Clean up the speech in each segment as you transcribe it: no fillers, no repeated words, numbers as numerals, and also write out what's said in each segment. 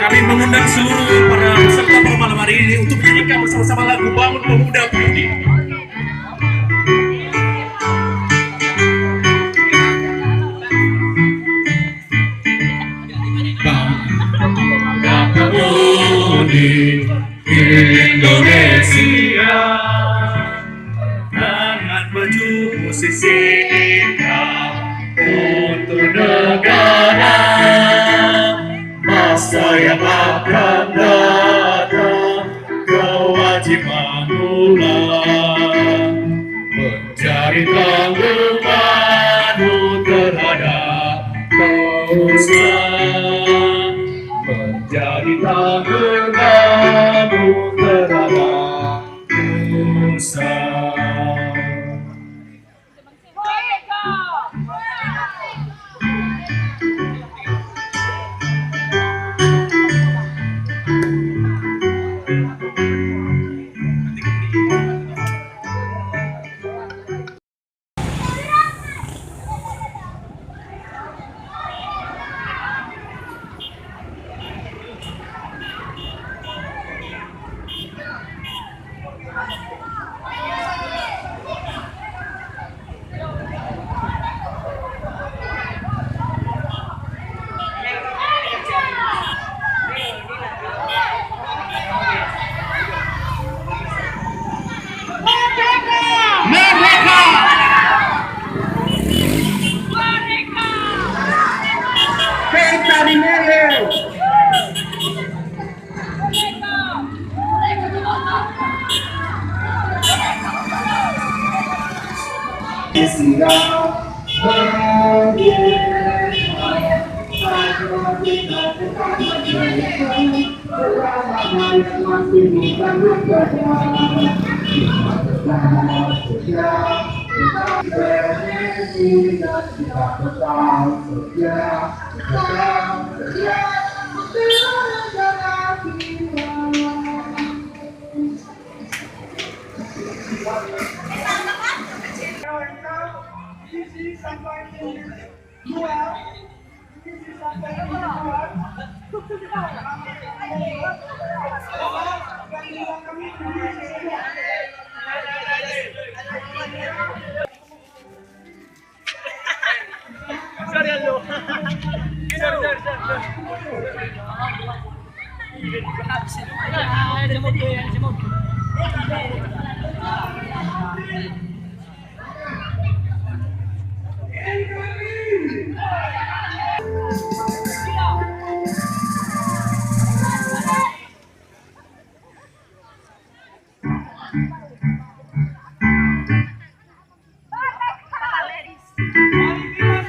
Kami mengundang seluruh para peserta pada malam hari ini untuk menyanyikan bersama-sama lagu Bangun Pemuda Pemudi. Pemuda Pemudi Indonesia, angkat baju posisi kita untuk negara. Masa yang akan datang, kewajiban ulang mencari tanggunganmu terhadap dosa, menjadi tanggunganmu terhadap dosa.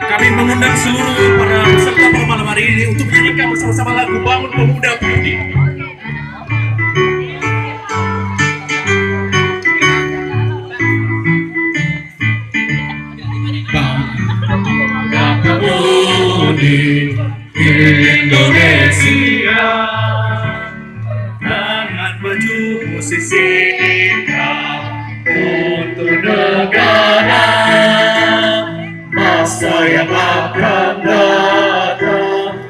Kami mengundang seluruh para peserta pada malam hari ini untuk menyanyikan bersama-sama lagu Bangun Pemuda Pemudi. Pemuda Pemudi Indonesia, angkat baju posisi kita untuk negara. Masa yang akan datang,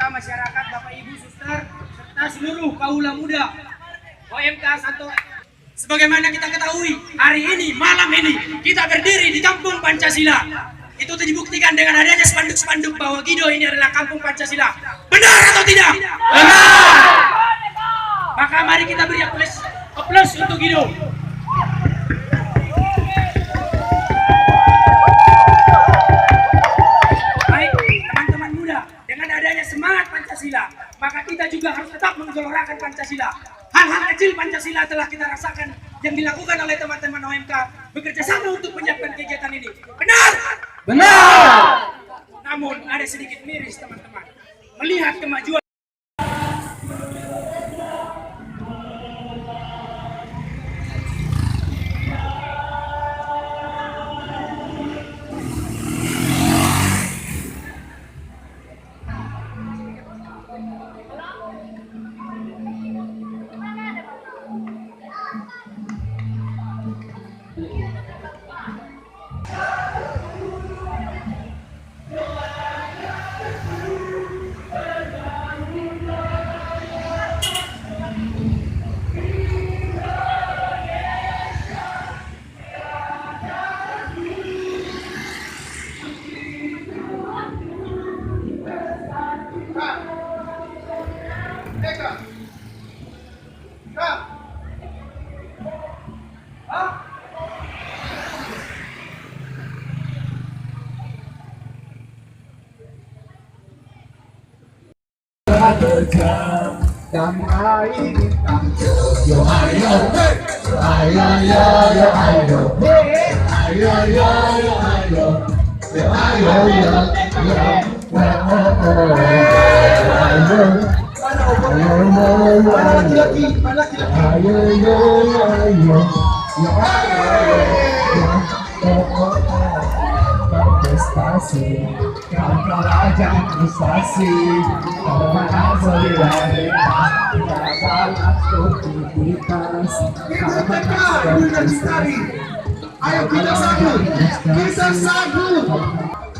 serta masyarakat, Bapak Ibu, Suster, serta seluruh kaula muda OMK Santo. Sebagaimana kita ketahui, hari ini, malam ini, kita berdiri di Kampung Pancasila. Itu dibuktikan dengan adanya spanduk-spanduk bahwa Gido ini adalah Kampung Pancasila. Benar atau tidak? Benar! Maka mari kita beri aplaus untuk Gido. Baik, teman-teman muda, dengan adanya semangat Pancasila, maka kita juga harus tetap menggelorakan Pancasila. Hal-hal kecil Pancasila telah kita rasakan yang dilakukan oleh teman-teman OMK bekerja sama untuk menyiapkan kegiatan ini. Benar? Benar! Namun ada sedikit miris teman-teman. Melihat kemajuan dan air bintang. Yo ayo, ayo yo yo ayo, ayo yo yo ayo, yo ayo yo prestasi, kau raja prestasi, kau mana solidaritas, kau aktivitas, kau prestasi. Ayo kita sambut,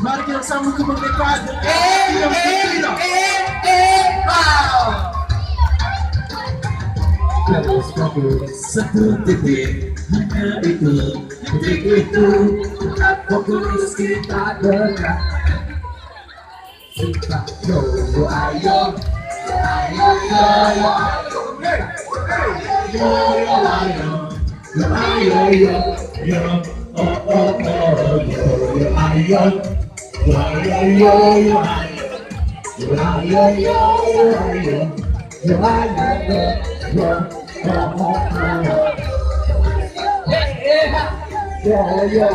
mari kita sambut kemerdekaan. Satu titik, hanya itu, titik itu, fokus kita dekat. Kita yo ayo, ayo yo yo ayo, yo ayo yo yo oh oh oh yo yo ayo, yo ayo yo yo ayo, yo ayo yo ayo, yo ayo yo yo oh oh oh. Yo ayo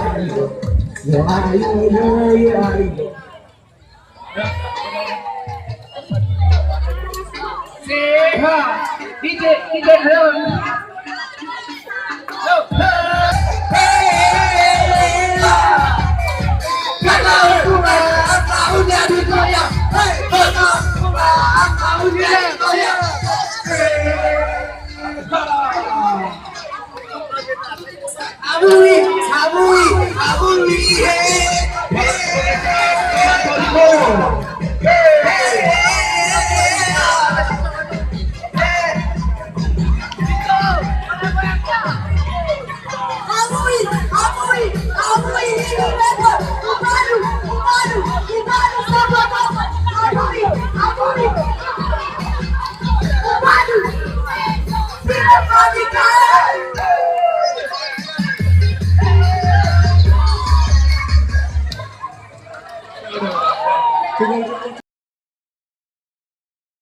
yo ayo. DJ Helm. Kalau kurang tahunnya digoyang, kalau kurang tahunnya digoyang. Abui, Abui.